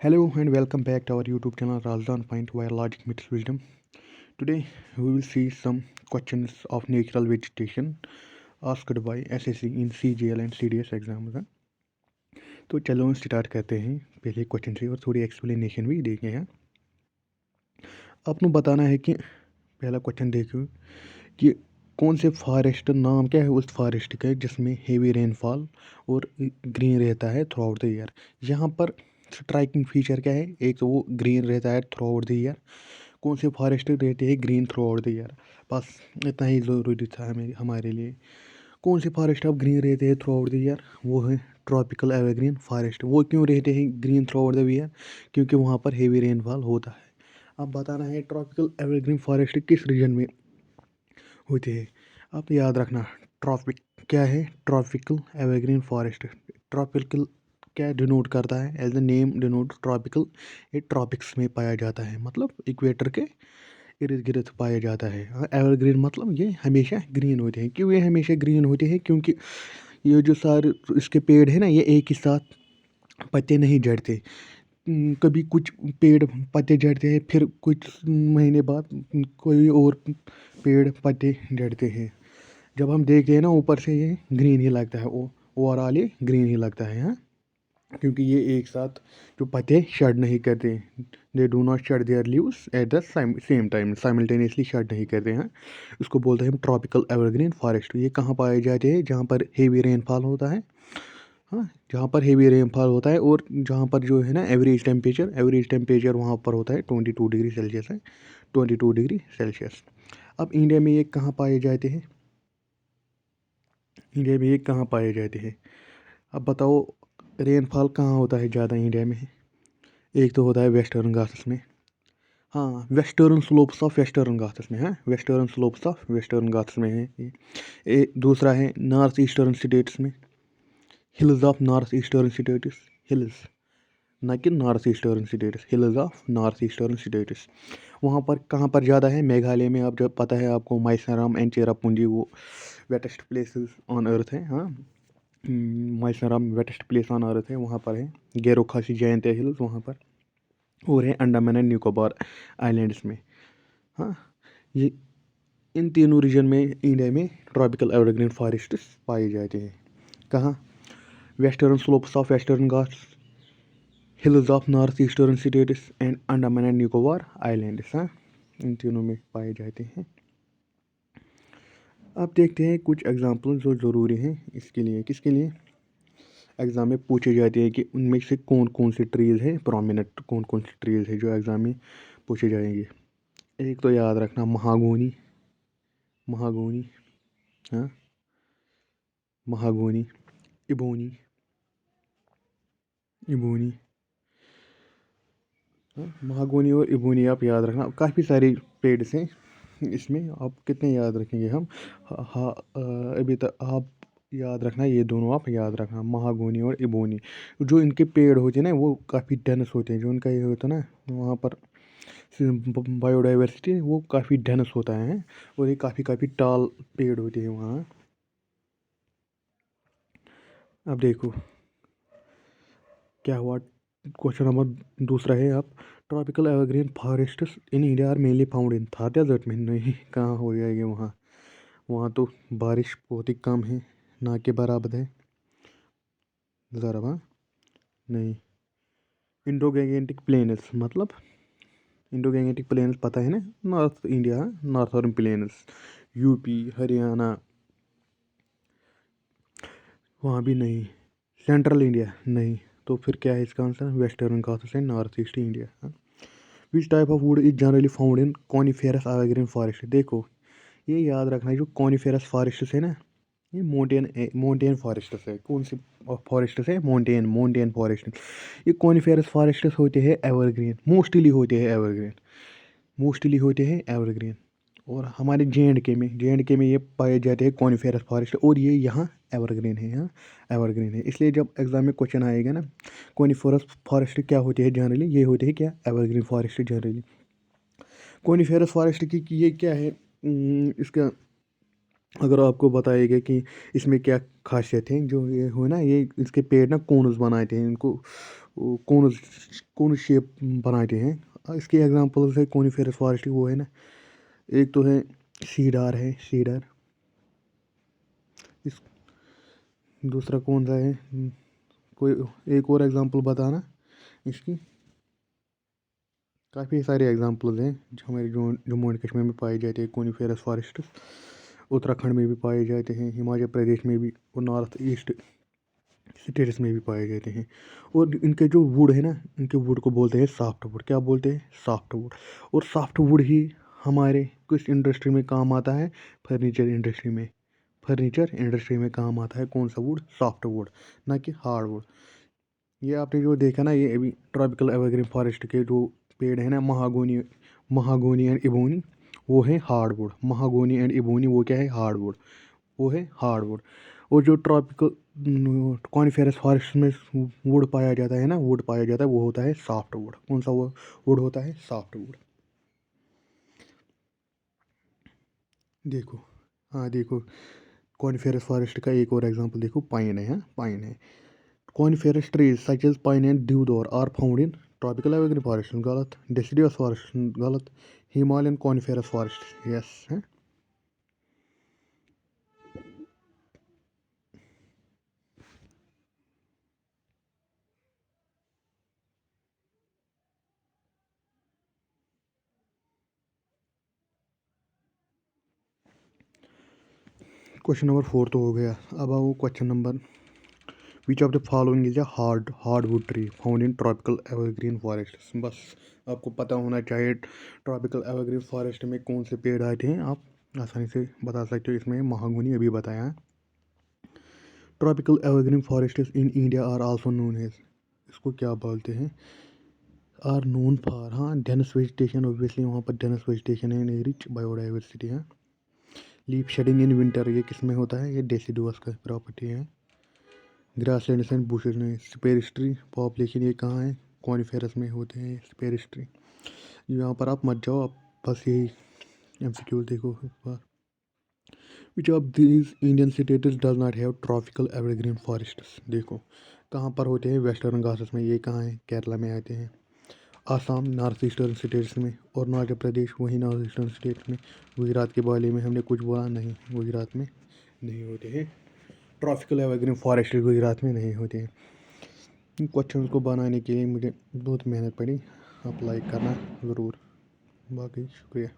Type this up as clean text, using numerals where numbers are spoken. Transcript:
Hello and welcome back to our YouTube channel Razdan Point where logic meets wisdom. Today we will see some questions of natural vegetation asked by SSC in CGL and CDS exams. तो चलो हम start करते हैं पहले question से और थोड़ी explanation भी देखें हैं। आपको बताना है कि पहला क्वेश्चन देखो कि कौन से फॉरेस्ट नाम क्या है उस फॉरेस्ट का जिसमें हेवी रेनफॉल और ग्रीन रहता है थ्रू आउट द ईयर। यहाँ पर स्ट्राइकिंग फीचर क्या है, एक तो वो ग्रीन रहता है थ्रू आउट द ईयर। कौन से फॉरेस्ट रहते हैं green through out the year, बस इतना ही ज़रूरी था हमें हमारे लिए। कौन से फॉरेस्ट अब ग्रीन रहते हैं थ्रू आउट द ईयर, वो है ट्रॉपिकल एवरग्रीन फॉरेस्ट। वो क्यों रहते हैं green through out the year, क्योंकि वहाँ पर हेवी रेनफॉल होता है। अब बताना है ट्रॉपिकल एवरग्रीन फॉरेस्ट किस रीजन में होते हैं। आप याद रखना ट्रॉपिक क्या है, ट्रॉपिकल एवरग्रीन फॉरेस्ट। ट्रॉपिकल क्या डिनोट करता है, as the name denote tropical, ये ट्रॉपिक्स में पाया जाता है, मतलब इक्वेटर के इर्द गिर्द पाया जाता है। एवरग्रीन मतलब ये हमेशा ग्रीन होते हैं। क्यों ये हमेशा ग्रीन होते हैं, क्योंकि ये जो सारे इसके पेड़ है ना, ये एक ही साथ पत्ते नहीं झड़ते। कभी कुछ पेड़ पत्ते झड़ते हैं, फिर कुछ महीने बाद कोई और पेड़ पत्ते झड़ते हैं। जब हम देखते हैं ना ऊपर से, ये ग्रीन ही लगता है, वो ओवरऑल ये ग्रीन ही लगता है। हाँ, क्योंकि ये एक साथ जो पत्ते शेड नहीं करते, they do not shed their leaves at the same time, simultaneously shed नहीं करते हैं। इसको बोलते हैं हम ट्रॉपिकल एवरग्रीन फॉरेस्ट। ये कहाँ पाए जाते हैं, जहाँ पर हेवी रेनफॉल होता है। हाँ, जहाँ पर हेवी रेनफॉल होता है और जहाँ पर जो है ना एवरेज टेम्परेचर वहाँ पर होता है 22 डिग्री सेल्सियस है, 22 डिग्री सेल्सियस। अब इंडिया में ये कहाँ पाए जाते हैं, इंडिया में ये कहाँ पाए जाते हैं। अब बताओ रेनफॉल कहाँ होता है ज़्यादा इंडिया में। एक तो होता है वेस्टर्न घाट्स में, हाँ western slopes of western Ghats में, हाँ western slopes of western Ghats में है ये। दूसरा है नॉर्थ ईस्टर्न स्टेट्स में, hills of north eastern states, hills ना कि north eastern states, hills of north eastern states. वहाँ पर कहाँ पर ज़्यादा है, मेघालय में। आप जब पता है आपको माइसराम एंड चेरापूंजी वो वेटेस्ट प्लेसेस ऑन अर्थ है। हाँ, माइसराम वेटेस्ट प्लेस ऑन अर्थ है, वहाँ पर है। गैरो खासी जयंतिया हिल्स वहाँ पर, और है अंडमान एंड निकोबार आइलैंड्स में। हाँ, ये इन तीनों रीजन में इंडिया में ट्रॉपिकल एवरग्रीन फॉरेस्ट्स पाए जाते हैं। कहाँ, western slopes of western Ghats, hills of north eastern states and Andaman and Nicobar islands. हाँ, इन तीनों में पाए जाते हैं। अब देखते हैं कुछ एग्जाम्पल जो ज़रूरी हैं इसके लिए, किसके लिए एग्ज़ाम में पूछे जाते हैं कि उनमें से कौन कौन से ट्रीज़ हैं प्रोमिनेंट, कौन कौन से ट्रीज़ हैं जो एग्ज़ाम में पूछे जाएंगे। एक तो याद रखना महागोनी, महागोनी, हाँ महागोनी, इबोनी, इबोनी, हाँ महागोनी और इबोनी आप याद रखना। काफ़ी सारे पेड्स हैं इसमें, आप कितने याद रखेंगे हम। हाँ, अभी तक आप याद रखना, ये दोनों आप याद रखना, महागोनी और इबोनी। जो इनके पेड़ होते हैं ना वो काफ़ी डेंस होते हैं, जो इनका ये होता है ना वहाँ पर बायोडाइवर्सिटी वो काफ़ी डेंस होता है, और ये काफ़ी काफ़ी टाल पेड़ होते हैं वहाँ। अब देखो क्या हुआ, क्वेश्चन नंबर दूसरा है। आप tropical evergreen forests in India are mainly found in Thar desert में। नहीं, कहाँ हो जाएगी वहाँ, वहाँ तो बारिश बहुत ही कम है, ना के बराबर है ज़रा। वहाँ नहीं, इंडो गैंजेटिक प्लेन्स मतलब, इंडो गैंजेटिक प्लेन्स पता है ना, north India, northern plains, UP Haryana, वहाँ भी नहीं। सेंट्रल इंडिया नहीं, तो फिर क्या है इसका answer, western Ghats and north east India. Which type of would is generally found in coniferous evergreen forest. देखो ये याद रखना है, जो कॉनिफेरस फॉरेस्ट है ना, ये माउंटेन फॉरेस्ट है। कौन सी फॉरेस्ट है, माउंटेन फॉरेस्ट। ये कॉनिफेरस फॉरेस्ट होते हैं एवरग्रीन, मोस्टली होते हैं एवरग्रीन। और हमारे जे एंड के में ये पाए जाते हैं कॉनिफेरस फॉरेस्ट, और ये यहाँ एवरग्रीन है, यहाँ एवरग्रीन है। इसलिए जब एग्जाम में क्वेश्चन आएगा ना कॉनिफेरस फॉरेस्ट क्या होते हैं जनरली, ये होते हैं क्या, evergreen forest generally. Coniferous forest की ये क्या है, इसका अगर आपको बताएगा कि इसमें क्या खासियत है, जो ये हो ना, ये इसके पेड़ ना कोन्स बनाते हैं इनको, कौन कौन शेप बनाते हैं। इसके एग्जांपल्स है कोनिफेरस फॉरेस्ट, वो है ना, एक तो है सीडर है, सीडर। इस दूसरा कौन सा है, कोई एक और एग्जांपल बताना इसकी। काफ़ी सारे एग्जांपल्स हैं जो हमारे जम्मू एंड कश्मीर में पाए जाते हैं कोनिफेरस फॉरेस्ट। उत्तराखंड में भी पाए जाते हैं, हिमाचल प्रदेश में भी, और नॉर्थ ईस्ट स्टेट्स में भी पाए जाते हैं। और इनके जो वुड है ना, इनके वुड को बोलते हैं सॉफ्ट वुड। क्या बोलते हैं? Soft wood. और सॉफ्ट वुड ही हमारे किस इंडस्ट्री में काम आता है? फर्नीचर इंडस्ट्री में। फर्नीचर इंडस्ट्री में काम आता है कौन सा वुड? सॉफ्ट वुड, ना कि हार्ड वुड। ये आपने जो देखा ना, ये अभी ट्रॉपिकल एवरग्रीन फॉरेस्ट के जो पेड़ है ना, महागोनी, महागोनी एंड इबोनी, वो है हार्ड वुड। महागोनी एंड इबोनी वो क्या है? हार्ड वुड, वो है हार्ड वुड। और जो ट्रॉपिकल कॉनिफेरस फॉरेस्ट में वुड पाया जाता है ना, वुड पाया जाता है, वो होता है सॉफ्ट वुड। कौन सा वो वुड होता है? Soft wood. देखो, हाँ देखो, कॉनिफेरस फॉरेस्ट का एक और एग्जांपल देखो, पाइन है, हाँ पाइन है। Coniferous trees such as pine and deodar are found in tropical evergreen forest, गलत। डेसिडियस फॉरेस्ट, गलत। हिमालयन कॉनिफेरस फॉरेस्ट, यस है। क्वेश्चन नंबर 4 तो हो गया। अब आओ question number, which of the following is a hardwood tree found in tropical evergreen forest. बस आपको पता होना चाहिए ट्रॉपिकल एवरग्रीन फॉरेस्ट में कौन से पेड़ आते हैं, आप आसानी से बता सकते हो। इसमें महागुनी अभी बताया है। Tropical evergreen forest in India are also known as, इसको क्या बोलते हैं? आर नोन फॉर, हाँ, डेंस वेजिटेशन। ऑब्वियसली वहाँ पर डेंस वेजिटेशन है, रिच बायोडाइवर्सिटी है। लीफ शेडिंग इन विंटर, ये किस में होता है? ये डेसिडुअस का प्रॉपर्टी है। ग्रासलैंड्स एंड बुशेस में। स्पेरिस्ट्री पॉपुलेशन ये कहाँ है? कॉनिफेरस में होते हैं स्पेरिस्ट्री। यहाँ पर आप मत जाओ, आप बस यही एमसीक्यू देखो एक बार। Which of these Indian states does not have tropical evergreen forests. देखो कहाँ पर होते हैं? वेस्टर्न घाट्स में। ये कहाँ है? केरला में आते हैं। आसाम नॉर्थ ईस्टर्न स्टेट्स में, और अरुणाचल प्रदेश वही नॉर्थ ईस्टर्न स्टेट्स में। गुजरात के बारे में हमने कुछ बोला नहीं, गुजरात में नहीं होते हैं ट्रॉपिकल एवरग्रीन फॉरेस्ट, गुजरात में नहीं होते हैं। इन क्वेश्चन को बनाने के लिए मुझे बहुत मेहनत पड़ी। आप लाइक करना ज़रूर। बाकी शुक्रिया।